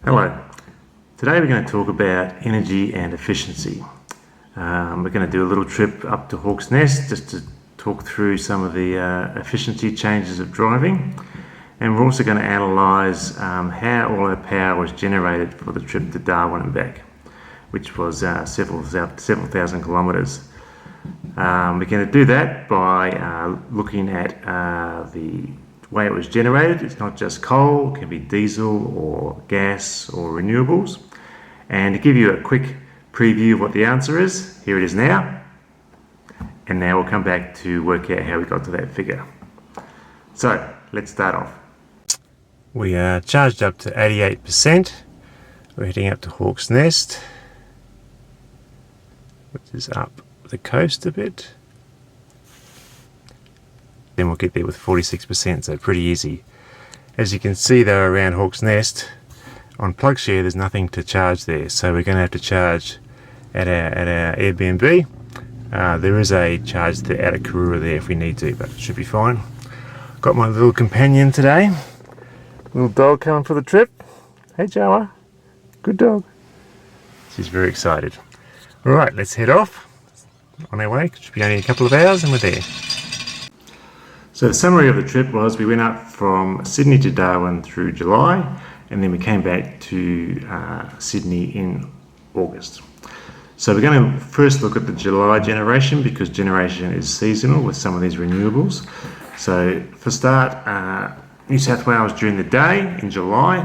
Hello. Today we're going to talk about energy and efficiency. We're going to do a little trip up to Hawk's Nest just to talk through some of the efficiency changes of driving, and we're also going to analyse how all our power was generated for the trip to Darwin and back, which was several thousand kilometres. We're going to do that by looking at the way it was generated. It's not just coal, it can be diesel or gas or renewables. And to give you a quick preview of what the answer is, here it is now. And now we'll come back to work out how we got to that figure. So let's start off. We are charged up to 88%. We're heading up to Hawk's Nest, which is up the coast a bit. Then we'll get there with 46%, so pretty easy. As you can see though, around Hawk's Nest, on PlugShare there's nothing to charge there, so we're going to have to charge at our Airbnb. There is a charge out of Karura there if we need to, but it should be fine. Got my little companion today, little dog coming for the trip. Hey Jawa, good dog. She's very excited. Alright, let's head off on our way. It should be only a couple of hours and we're there. So the summary of the trip was we went up from Sydney to Darwin through July, and then we came back to Sydney in August. So we're going to first look at the July generation, because generation is seasonal with some of these renewables. So for start, New South Wales during the day in July,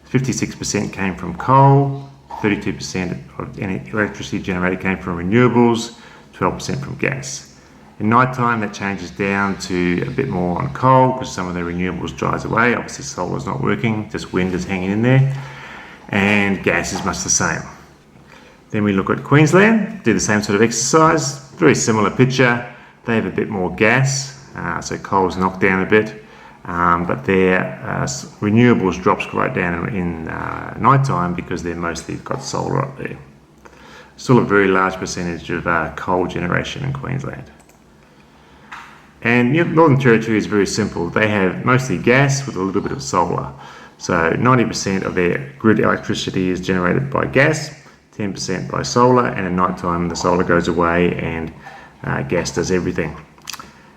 56% came from coal, 32% of any electricity generated came from renewables, 12% from gas. In night time that changes down to a bit more on coal because some of the renewables dries away. Obviously solar's not working, just wind is hanging in there, and gas is much the same. Then we look at Queensland, do the same sort of exercise, very similar picture. They have a bit more gas, so coal's knocked down a bit, but their renewables drops right down in night time because they're mostly got solar up there. Still a very large percentage of coal generation in Queensland. And Northern Territory is very simple. They have mostly gas with a little bit of solar. So 90% of their grid electricity is generated by gas, 10% by solar, and at night time the solar goes away and gas does everything.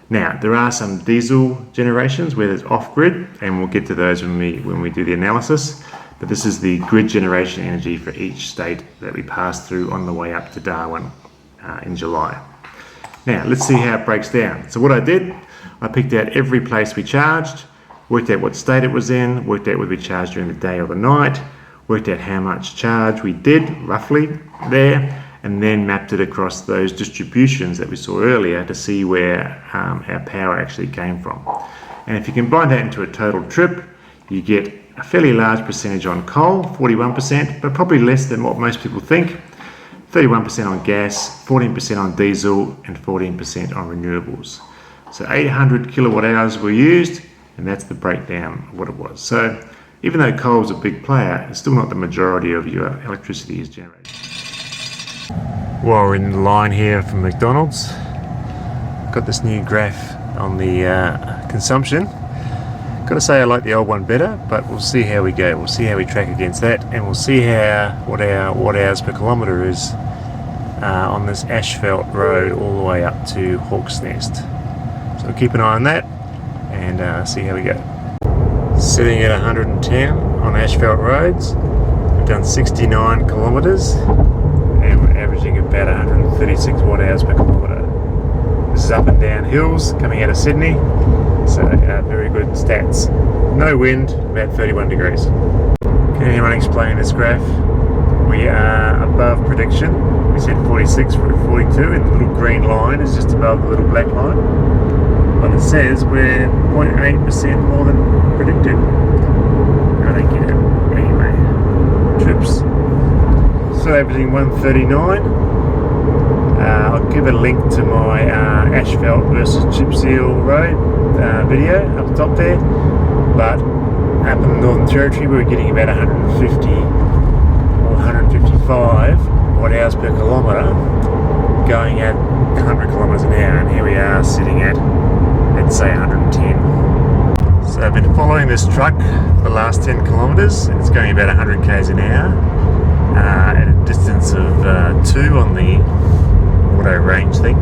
Now, there are some diesel generations where there's off-grid, and we'll get to those when we do the analysis. But this is the grid generation energy for each state that we pass through on the way up to Darwin in July. Now, let's see how it breaks down. So what I did, I picked out every place we charged, worked out what state it was in, worked out whether we charged during the day or the night, worked out how much charge we did, roughly, there, and then mapped it across those distributions that we saw earlier to see where our power actually came from. And if you combine that into a total trip, you get a fairly large percentage on coal, 41%, but probably less than what most people think. 31% on gas, 14% on diesel, and 14% on renewables. So 800 kilowatt hours were used, and that's the breakdown of what it was. So even though coal is a big player, it's still not the majority of your electricity is generated. While we're in the line here from McDonald's, I've got this new graph on the consumption. Got to say I like the old one better, but we'll see how we go. We'll see how we track against that, and we'll see what our watt hours per kilometre is on this asphalt road all the way up to Hawk's Nest. So keep an eye on that and see how we go. Sitting at 110 on asphalt roads, we've done 69 kilometres and we're averaging about 136 watt hours per kilometre. This is up and down hills coming out of Sydney. So very good stats. No wind, about 31 degrees. Can anyone explain this graph? We are above prediction. We said 46 for 42, and the little green line is just above the little black line. But it says we're 0.8% more than predicted. I don't get it. Anyway, trips. So averaging 139. I'll give a link to my asphalt versus CHIPSEAL road video up the top there, but up in the Northern Territory we were getting about 150 or 155 watt hours per kilometre going at 100 kilometres an hour, and here we are sitting at, let's say, 110. So I've been following this truck for the last 10 kilometres. It's going about 100 k's an hour at a distance of 2 on the auto range thing.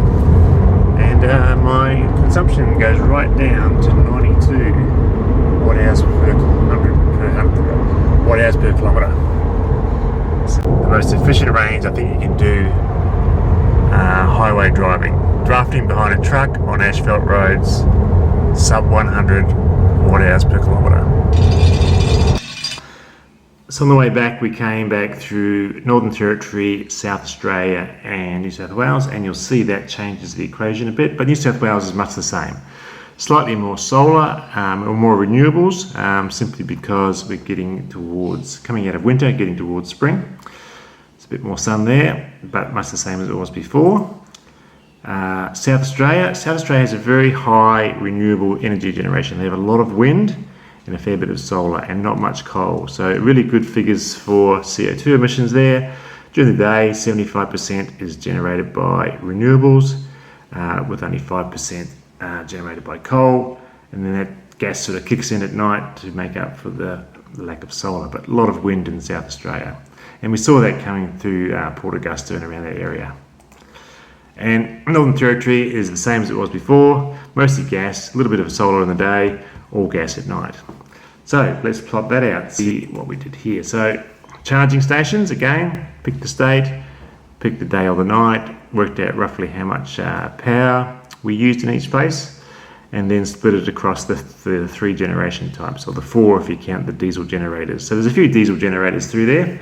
And my consumption goes right down to 92 watt hours per kilometre. So the most efficient range I think you can do highway driving. Drafting behind a truck on asphalt roads, sub 100 watt hours per kilometre. So on the way back, we came back through Northern Territory, South Australia and New South Wales, and you'll see that changes the equation a bit, but New South Wales is much the same. Slightly more solar or more renewables, simply because we're getting towards, coming out of winter, getting towards spring. It's a bit more sun there, but much the same as it was before. South Australia has a very high renewable energy generation. They have a lot of wind and a fair bit of solar and not much coal. So really good figures for CO2 emissions there. During the day, 75% is generated by renewables, with only 5% generated by coal. And then that gas sort of kicks in at night to make up for the lack of solar, but a lot of wind in South Australia. And we saw that coming through Port Augusta and around that area. And Northern Territory is the same as it was before, mostly gas, a little bit of solar in the day, all gas at night. So let's plot that out, see what we did here. So charging stations, again, pick the state, pick the day or the night, worked out roughly how much power we used in each place, and then split it across the 3 generation types, or the 4 if you count the diesel generators. So there's a few diesel generators through there.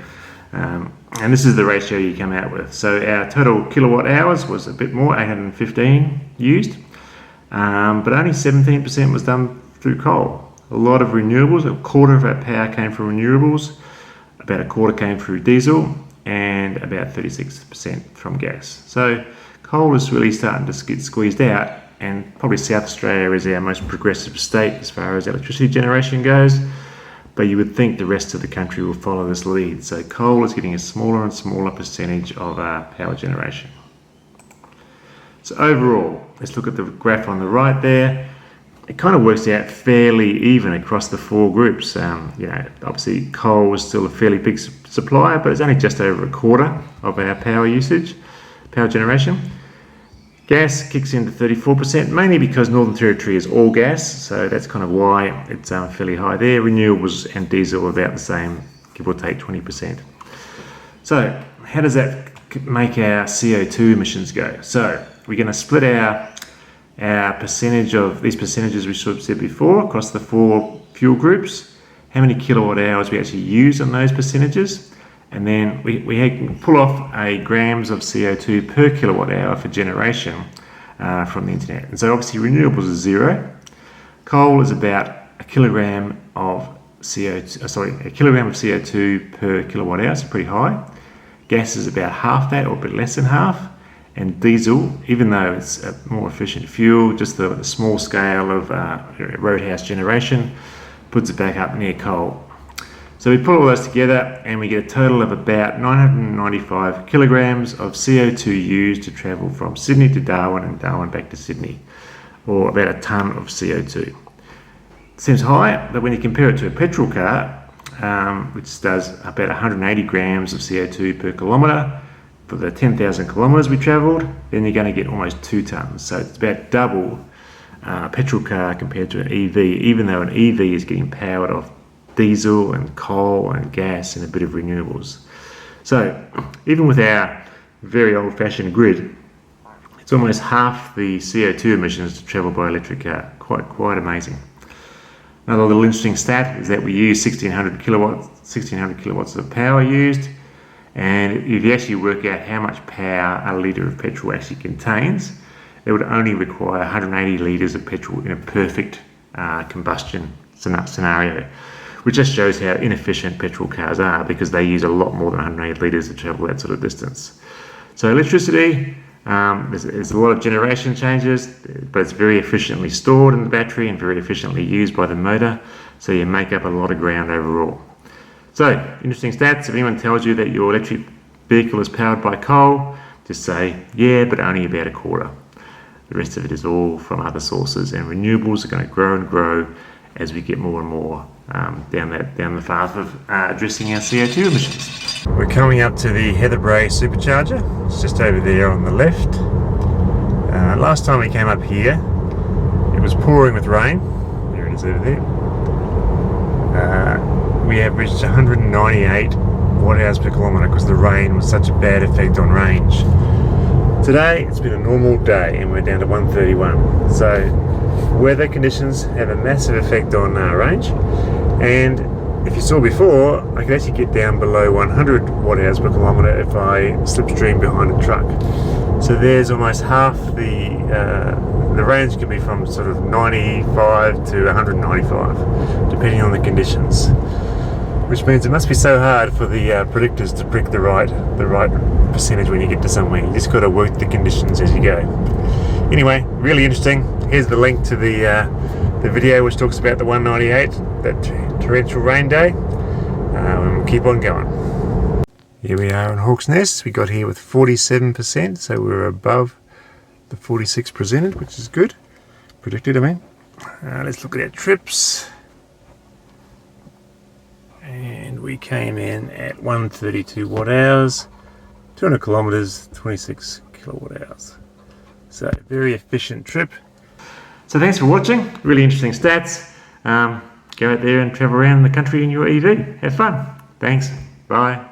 And this is the ratio you come out with. So our total kilowatt hours was a bit more, 815 used, but only 17% was done through coal. A lot of renewables, a quarter of our power came from renewables, about a quarter came through diesel, and about 36% from gas. So coal is really starting to get squeezed out, and probably South Australia is our most progressive state as far as electricity generation goes. But you would think the rest of the country will follow this lead. So coal is getting a smaller and smaller percentage of our power generation. So overall, let's look at the graph on the right there. It kind of works out fairly even across the 4 groups. Obviously coal is still a fairly big supplier, but it's only just over a quarter of our power generation. Gas kicks into 34%, mainly because Northern Territory is all gas, so that's kind of why it's fairly high there. Renewables and diesel are about the same, give or take 20%. So how does that make our CO2 emissions go? So we're going to split our percentage of these percentages we sort of said before across the 4 fuel groups, how many kilowatt hours we actually use on those percentages. And then we can pull off grams of CO2 per kilowatt hour for generation from the internet. And so obviously renewables is 0. Coal is about a kilogram of CO2 per kilowatt hour, so pretty high. Gas is about half that, or a bit less than half. And diesel, even though it's a more efficient fuel, just the small scale of roadhouse generation, puts it back up near coal. So we put all those together and we get a total of about 995 kilograms of CO2 used to travel from Sydney to Darwin and Darwin back to Sydney, or about a tonne of CO2. Seems high, but when you compare it to a petrol car, which does about 180 grams of CO2 per kilometre for the 10,000 kilometres we travelled, then you're going to get almost 2 tonnes. So it's about double a petrol car compared to an EV, even though an EV is getting powered off diesel and coal and gas and a bit of renewables. So even with our very old-fashioned grid, it's almost half the CO2 emissions to travel by electric car. Quite amazing. Another little interesting stat is that we use 1600 kilowatts of power used, and if you actually work out how much power a litre of petrol actually contains, it would only require 180 litres of petrol in a perfect combustion scenario, which just shows how inefficient petrol cars are, because they use a lot more than 180 litres to travel that sort of distance. So electricity, there's a lot of generation changes, but it's very efficiently stored in the battery and very efficiently used by the motor, so you make up a lot of ground overall. So, interesting stats. If anyone tells you that your electric vehicle is powered by coal, just say, yeah, but only about a quarter. The rest of it is all from other sources, and renewables are going to grow and grow as we get more and more down the path of addressing our CO2 emissions. We're coming up to the Heatherbray supercharger. It's just over there on the left. Last time we came up here, it was pouring with rain. There it is over there. We averaged 198 watt hours per kilometre because the rain was such a bad effect on range. Today it's been a normal day and we're down to 131. So weather conditions have a massive effect on range, and if you saw before, I could actually get down below 100 watt hours per kilometre if I slipstream behind a truck. So there's almost half the range can be from sort of 95 to 195 depending on the conditions, which means it must be so hard for the predictors to pick the right percentage when you get to somewhere. You just got to work the conditions as you go. Anyway, really interesting. Here's the link to the video which talks about the 198, that torrential rain day. We'll keep on going. Here we are in Hawk's Nest. We got here with 47%, so we're above the 46 presented, which is good. Predicted, I mean. Let's look at our trips. And we came in at 132 watt hours, 200 kilometers, 26 kilowatt hours. So very efficient trip. So thanks for watching. Really interesting stats. Go out there and travel around the country in your EV. Have fun. Thanks. Bye.